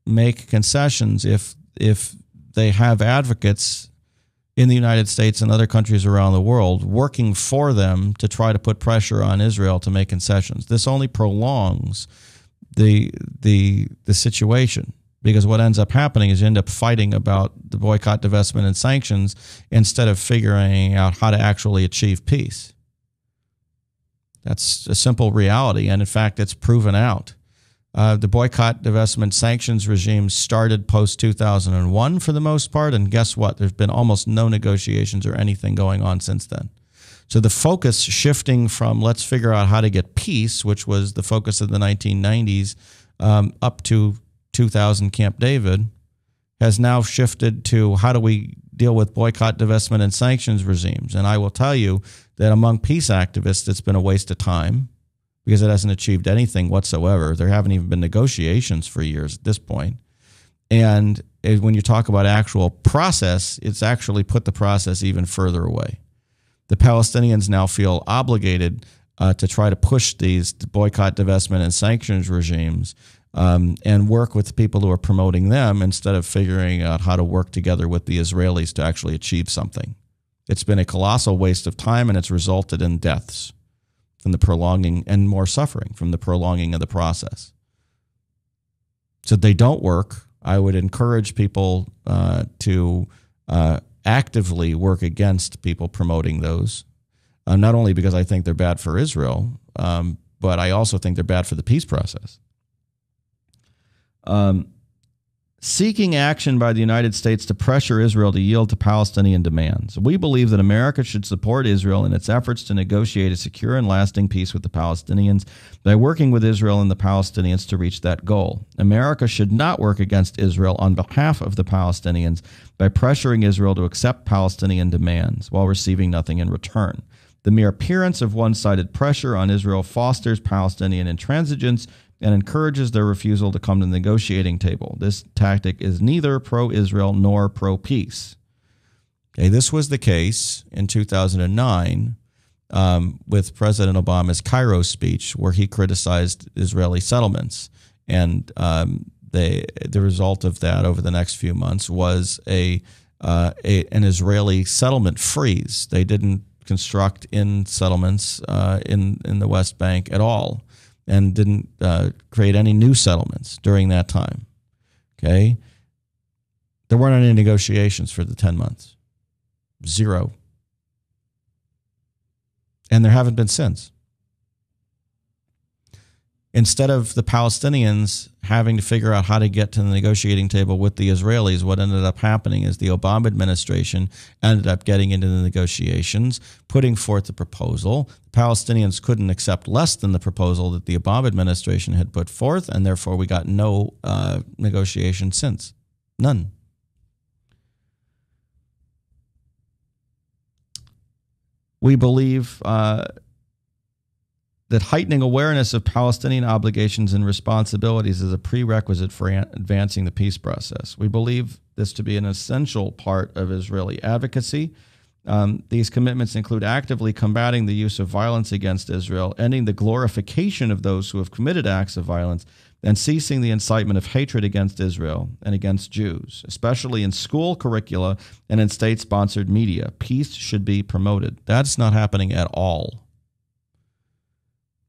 make concessions if they have advocates in the United States and other countries around the world working for them to try to put pressure on Israel to make concessions? This only prolongs the situation, because what ends up happening is you end up fighting about the boycott, divestment, and sanctions instead of figuring out how to actually achieve peace. That's a simple reality, and in fact, it's proven out. The boycott, divestment, sanctions regime started post-2001 for the most part, and guess what? There's been almost no negotiations or anything going on since then. So the focus shifting from let's figure out how to get peace, which was the focus of the 1990s, up to 2000 Camp David, has now shifted to how do we deal with boycott, divestment, and sanctions regimes. And I will tell you that among peace activists, it's been a waste of time because it hasn't achieved anything whatsoever. There haven't even been negotiations for years at this point. And when you talk about actual process, it's actually put the process even further away. The Palestinians now feel obligated to try to push these boycott, divestment, and sanctions regimes and work with the people who are promoting them instead of figuring out how to work together with the Israelis to actually achieve something. It's been a colossal waste of time, and it's resulted in deaths from the prolonging and more suffering from the prolonging of the process. So they don't work. I would encourage people to actively work against people promoting those, not only because I think they're bad for Israel, but I also think they're bad for the peace process. seeking action by the United States to pressure Israel to yield to Palestinian demands. We believe that America should support Israel in its efforts to negotiate a secure and lasting peace with the Palestinians by working with Israel and the Palestinians to reach that goal. America should not work against Israel on behalf of the Palestinians by pressuring Israel to accept Palestinian demands while receiving nothing in return. The mere appearance of one-sided pressure on Israel fosters Palestinian intransigence and encourages their refusal to come to the negotiating table. This tactic is neither pro-Israel nor pro-peace. Okay, this was the case in 2009 with President Obama's Cairo speech, where he criticized Israeli settlements. And the result of that over the next few months was an Israeli settlement freeze. They didn't construct in settlements in the West Bank at all, and didn't create any new settlements during that time. Okay? There weren't any negotiations for the 10 months. Zero. And there haven't been since. Instead of the Palestinians having to figure out how to get to the negotiating table with the Israelis, what ended up happening is the Obama administration ended up getting into the negotiations, putting forth the proposal. The Palestinians couldn't accept less than the proposal that the Obama administration had put forth, and therefore we got no negotiation since. None. We believe that heightening awareness of Palestinian obligations and responsibilities is a prerequisite for advancing the peace process. We believe this to be an essential part of Israeli advocacy. These commitments include actively combating the use of violence against Israel, ending the glorification of those who have committed acts of violence, and ceasing the incitement of hatred against Israel and against Jews, especially in school curricula and in state-sponsored media. Peace should be promoted. That's not happening at all.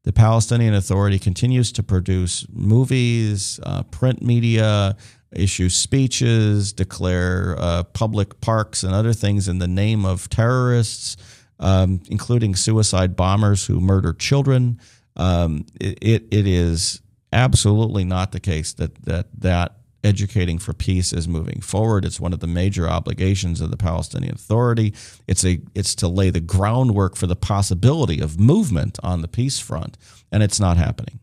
The Palestinian Authority continues to produce movies, print media, issue speeches, declare public parks and other things in the name of terrorists, including suicide bombers who murder children. It is absolutely not the case that educating for peace is moving forward. It's one of the major obligations of the Palestinian Authority. It's to lay the groundwork for the possibility of movement on the peace front, and it's not happening.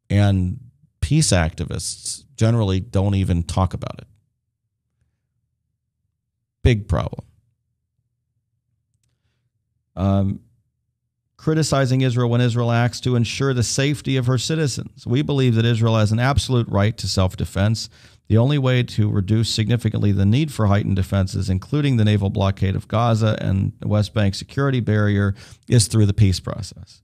And peace activists generally don't even talk about it. Big problem. Criticizing Israel when Israel acts to ensure the safety of her citizens. We believe that Israel has an absolute right to self-defense. The only way to reduce significantly the need for heightened defenses, including the naval blockade of Gaza and the West Bank security barrier, is through the peace process.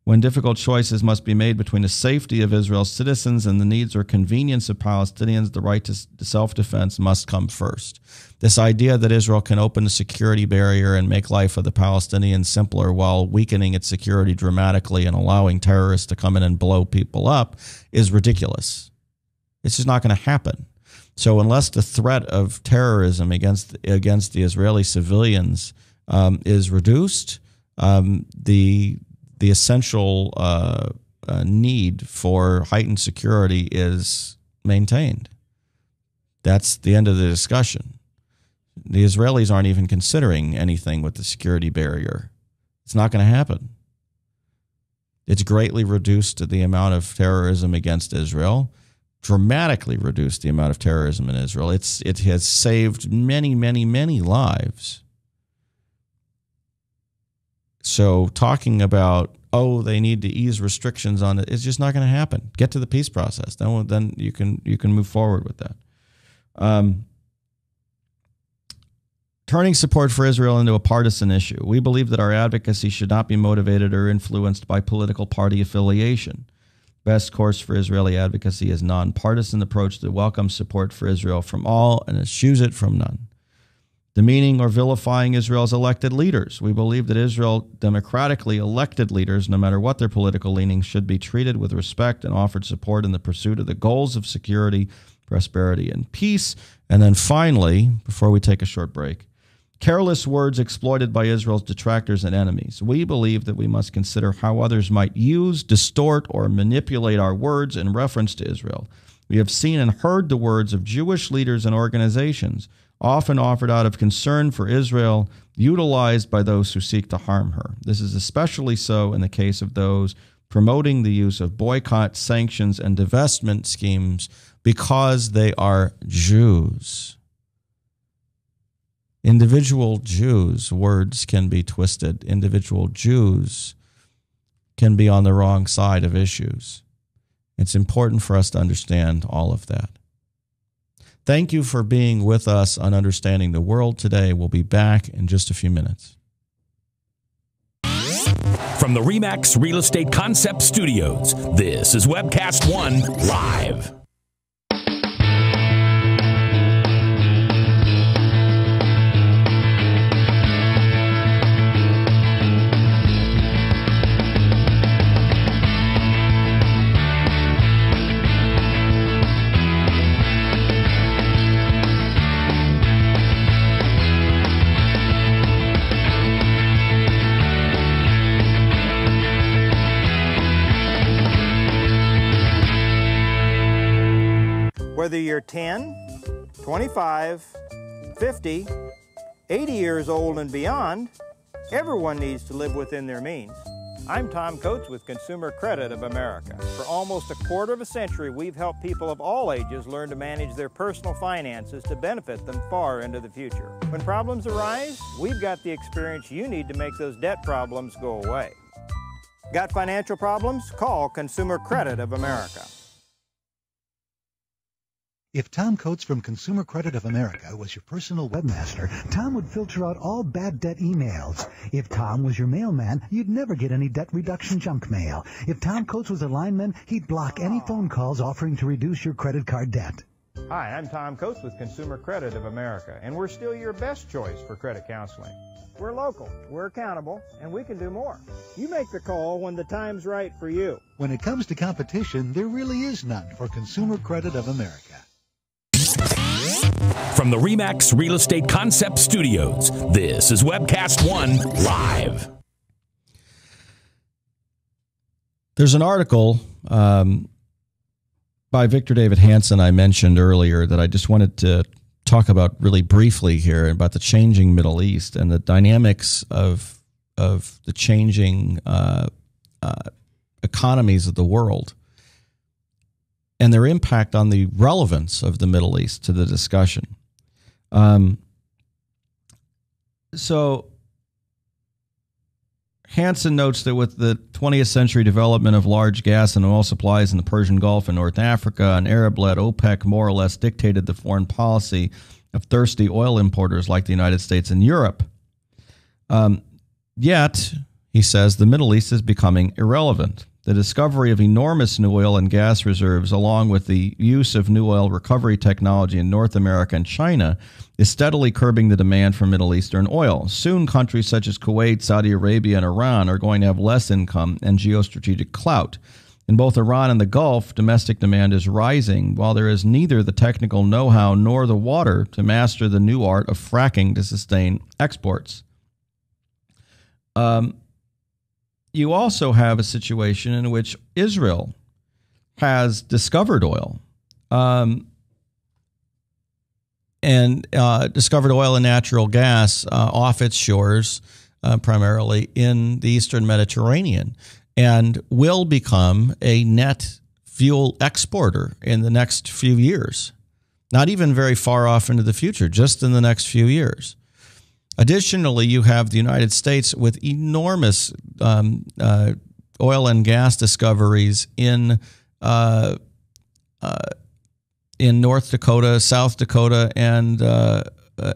When difficult choices must be made between the safety of Israel's citizens and the needs or convenience of Palestinians, the right to self-defense must come first. This idea that Israel can open the security barrier and make life of the Palestinians simpler while weakening its security dramatically and allowing terrorists to come in and blow people up is ridiculous. It's just not going to happen. So unless the threat of terrorism against the Israeli civilians is reduced, the essential need for heightened security is maintained. That's the end of the discussion. The Israelis aren't even considering anything with the security barrier. It's not going to happen. It's greatly reduced the amount of terrorism against Israel, dramatically reduced the amount of terrorism in Israel. It has saved many, many, many lives. So talking about, oh, they need to ease restrictions on it, it's just not going to happen. Get to the peace process. Then you can move forward with that. Turning support for Israel into a partisan issue. We believe that our advocacy should not be motivated or influenced by political party affiliation. Best course for Israeli advocacy is nonpartisan approach that welcomes support for Israel from all and eschews it from none. Demeaning or vilifying Israel's elected leaders. We believe that Israel democratically elected leaders, no matter what their political leanings, should be treated with respect and offered support in the pursuit of the goals of security, prosperity, and peace. And then finally, before we take a short break, careless words exploited by Israel's detractors and enemies. We believe that we must consider how others might use, distort, or manipulate our words in reference to Israel. We have seen and heard the words of Jewish leaders and organizations, often offered out of concern for Israel, utilized by those who seek to harm her. This is especially so in the case of those promoting the use of boycott, sanctions, and divestment schemes because they are Jews. Individual Jews, words can be twisted. Individual Jews can be on the wrong side of issues. It's important for us to understand all of that. Thank you for being with us on Understanding the World today. We'll be back in just a few minutes. From the RE/MAX Real Estate Concept Studios, this is Webcast One Live. Whether you're 10, 25, 50, 80 years old and beyond, everyone needs to live within their means. I'm Tom Coates with Consumer Credit of America. For almost a quarter of a century, we've helped people of all ages learn to manage their personal finances to benefit them far into the future. When problems arise, we've got the experience you need to make those debt problems go away. Got financial problems? Call Consumer Credit of America. If Tom Coates from Consumer Credit of America was your personal webmaster, Tom would filter out all bad debt emails. If Tom was your mailman, you'd never get any debt reduction junk mail. If Tom Coates was a lineman, he'd block any phone calls offering to reduce your credit card debt. Hi, I'm Tom Coates with Consumer Credit of America, and we're still your best choice for credit counseling. We're local, we're accountable, and we can do more. You make the call when the time's right for you. When it comes to competition, there really is none for Consumer Credit of America. From the RE/MAX Real Estate Concept Studios, this is Webcast One Live. There's an article by Victor David Hanson I mentioned earlier that I just wanted to talk about really briefly here about the changing Middle East and the dynamics of the changing economies of the world and their impact on the relevance of the Middle East to the discussion. So Hansen notes that with the 20th century development of large gas and oil supplies in the Persian Gulf and North Africa, an Arab-led OPEC more or less dictated the foreign policy of thirsty oil importers like the United States and Europe. Yet, he says, the Middle East is becoming irrelevant. The discovery of enormous new oil and gas reserves, along with the use of new oil recovery technology in North America and China, is steadily curbing the demand for Middle Eastern oil. Soon, countries such as Kuwait, Saudi Arabia, and Iran are going to have less income and geostrategic clout. In both Iran and the Gulf, domestic demand is rising, while there is neither the technical know-how nor the water to master the new art of fracking to sustain exports. You also have a situation in which Israel has discovered oil and discovered oil and natural gas off its shores, primarily in the Eastern Mediterranean, and will become a net fuel exporter in the next few years. Not even very far off into the future, just in the next few years. Additionally, you have the United States with enormous oil and gas discoveries in North Dakota, South Dakota, and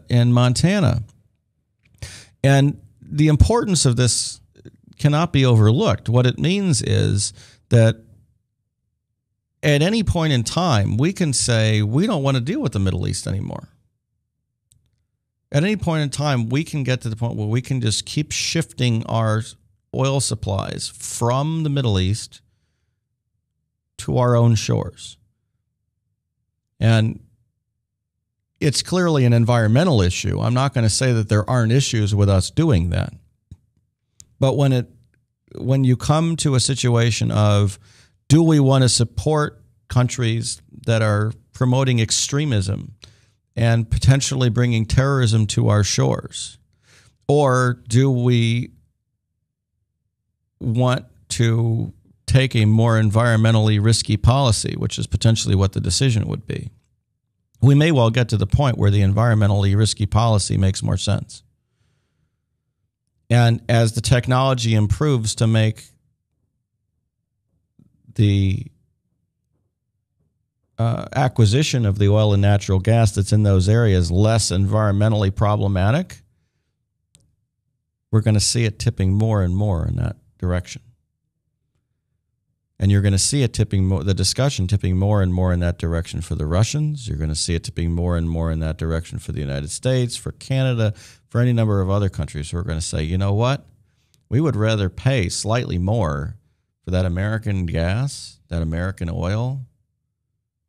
in Montana. And the importance of this cannot be overlooked. What it means is that at any point in time, we can say we don't want to deal with the Middle East anymore. At any point in time, we can get to the point where we can just keep shifting our oil supplies from the Middle East to our own shores. And it's clearly an environmental issue. I'm not going to say that there aren't issues with us doing that. But when you come to a situation of, do we want to support countries that are promoting extremism and potentially bringing terrorism to our shores? Or do we want to take a more environmentally risky policy, which is potentially what the decision would be? We may well get to the point where the environmentally risky policy makes more sense. And as the technology improves to make the acquisition of the oil and natural gas that's in those areas less environmentally problematic, we're going to see it tipping more and more in that direction. And you're going to see it tipping more, the discussion tipping more and more in that direction for the Russians. You're going to see it tipping more and more in that direction for the United States, for Canada, for any number of other countries who are going to say, you know what? We would rather pay slightly more for that American gas, that American oil.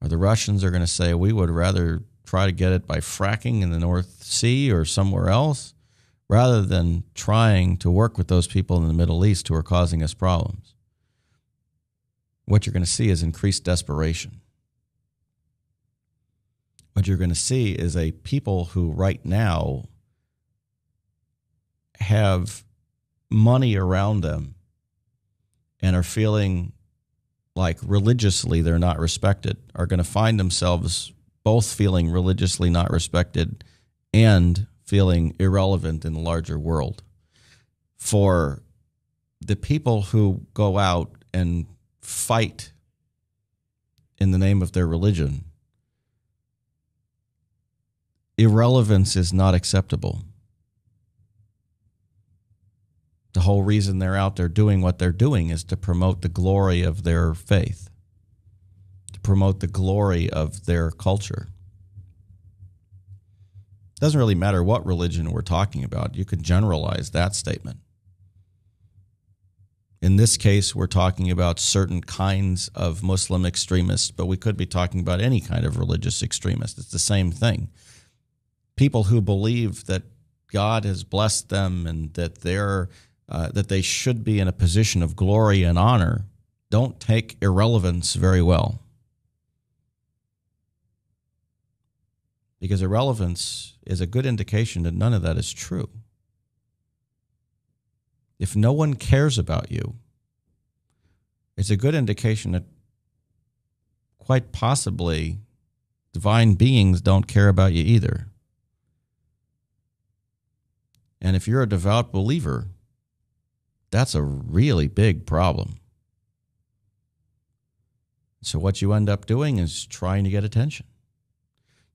Or the Russians are going to say, we would rather try to get it by fracking in the North Sea or somewhere else, rather than trying to work with those people in the Middle East who are causing us problems. What you're going to see is increased desperation. What you're going to see is a people who right now have money around them and are feeling like religiously they're not respected, are going to find themselves both feeling religiously not respected and feeling irrelevant in the larger world. For the people who go out and fight in the name of their religion, irrelevance is not acceptable. The whole reason they're out there doing what they're doing is to promote the glory of their faith, to promote the glory of their culture. It doesn't really matter what religion we're talking about. You could generalize that statement. In this case, we're talking about certain kinds of Muslim extremists, but we could be talking about any kind of religious extremist. It's the same thing. People who believe that God has blessed them and that that they should be in a position of glory and honor don't take irrelevance very well. Because irrelevance is a good indication that none of that is true. If no one cares about you, it's a good indication that quite possibly divine beings don't care about you either. And if you're a devout believer, that's a really big problem. So what you end up doing is trying to get attention,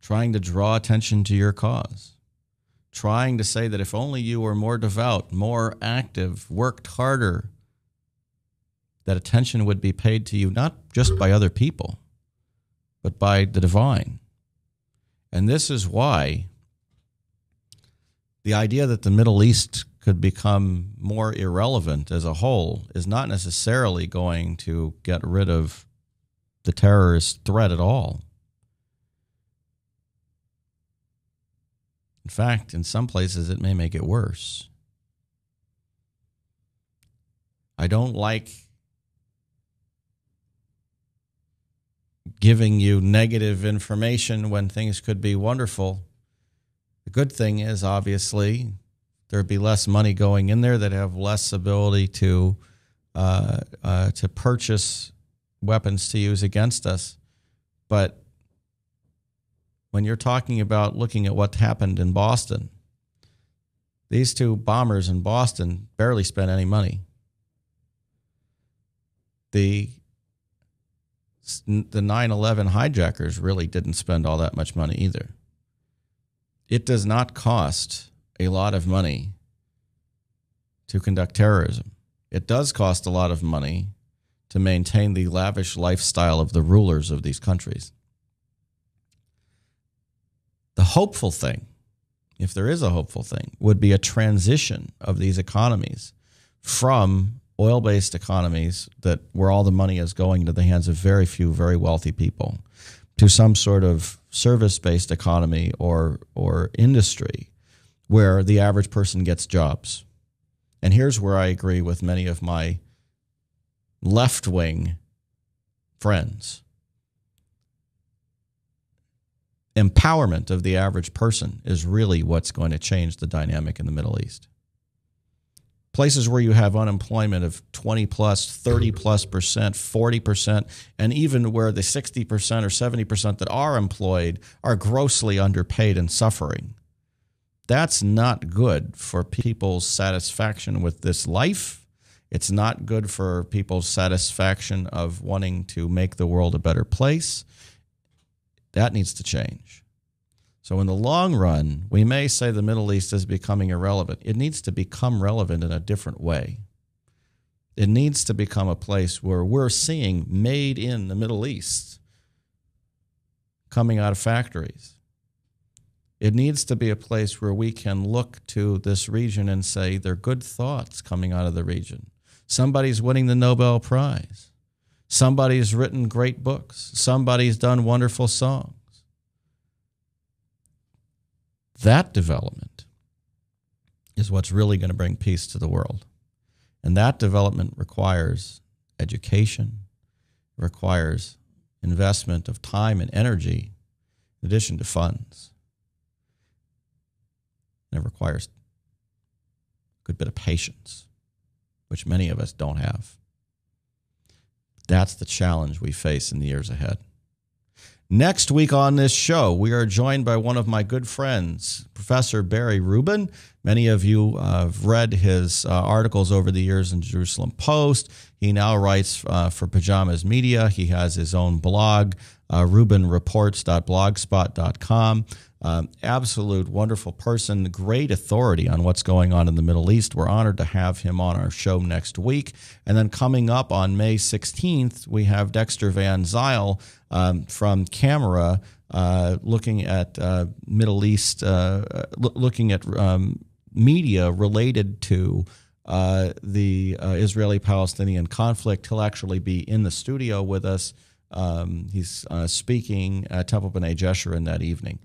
trying to draw attention to your cause, trying to say that if only you were more devout, more active, worked harder, that attention would be paid to you, not just by other people, but by the divine. And this is why the idea that the Middle East could become more irrelevant as a whole is not necessarily going to get rid of the terrorist threat at all. In fact, in some places, it may make it worse. I don't like giving you negative information when things could be wonderful. The good thing is, obviously, there'd be less money going in there, that have less ability to purchase weapons to use against us. But when you're talking about looking at what happened in Boston, these two bombers in Boston barely spent any money. The 9/11 hijackers really didn't spend all that much money either. It does not cost a lot of money to conduct terrorism. It does cost a lot of money to maintain the lavish lifestyle of the rulers of these countries. The hopeful thing, if there is a hopeful thing, would be a transition of these economies from oil-based economies that where all the money is going into the hands of very few, very wealthy people, to some sort of service-based economy or industry where the average person gets jobs. And here's where I agree with many of my left-wing friends. empowerment of the average person is really what's going to change the dynamic in the Middle East. Places where you have unemployment of 20 plus, 30 plus percent, 40%, and even where the 60% or 70% that are employed are grossly underpaid and suffering. That's not good for people's satisfaction with this life. It's not good for people's satisfaction of wanting to make the world a better place. That needs to change. So in the long run, we may say the Middle East is becoming irrelevant. It needs to become relevant in a different way. It needs to become a place where we're seeing made in the Middle East coming out of factories. It needs to be a place where we can look to this region and say there are good thoughts coming out of the region. Somebody's winning the Nobel Prize. Somebody's written great books. Somebody's done wonderful songs. That development is what's really going to bring peace to the world. And that development requires education, requires investment of time and energy, in addition to funds. And it requires a good bit of patience, which many of us don't have. That's the challenge we face in the years ahead. Next week on this show, we are joined by one of my good friends, Professor Barry Rubin. Many of you have read his articles over the years in Jerusalem Post. He now writes for Pajamas Media. He has his own blog, rubinreports.blogspot.com. Absolute wonderful person, great authority on what's going on in the Middle East. We're honored to have him on our show next week. And then coming up on May 16th, we have Dexter Van Zyl from Camera looking at Middle East, looking at media related to the Israeli-Palestinian conflict. He'll actually be in the studio with us. He's speaking at Temple B'nai Jeshurun that evening.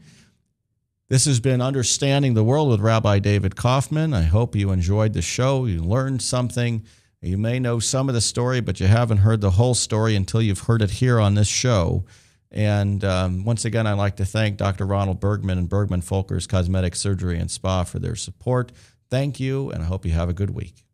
This has been Understanding the World with Rabbi David Kaufman. I hope you enjoyed the show. You learned something. You may know some of the story, but you haven't heard the whole story until you've heard it here on this show. And once again, I'd like to thank Dr. Ronald Bergman and Bergman Folkers Cosmetic Surgery and Spa for their support. Thank you, and I hope you have a good week.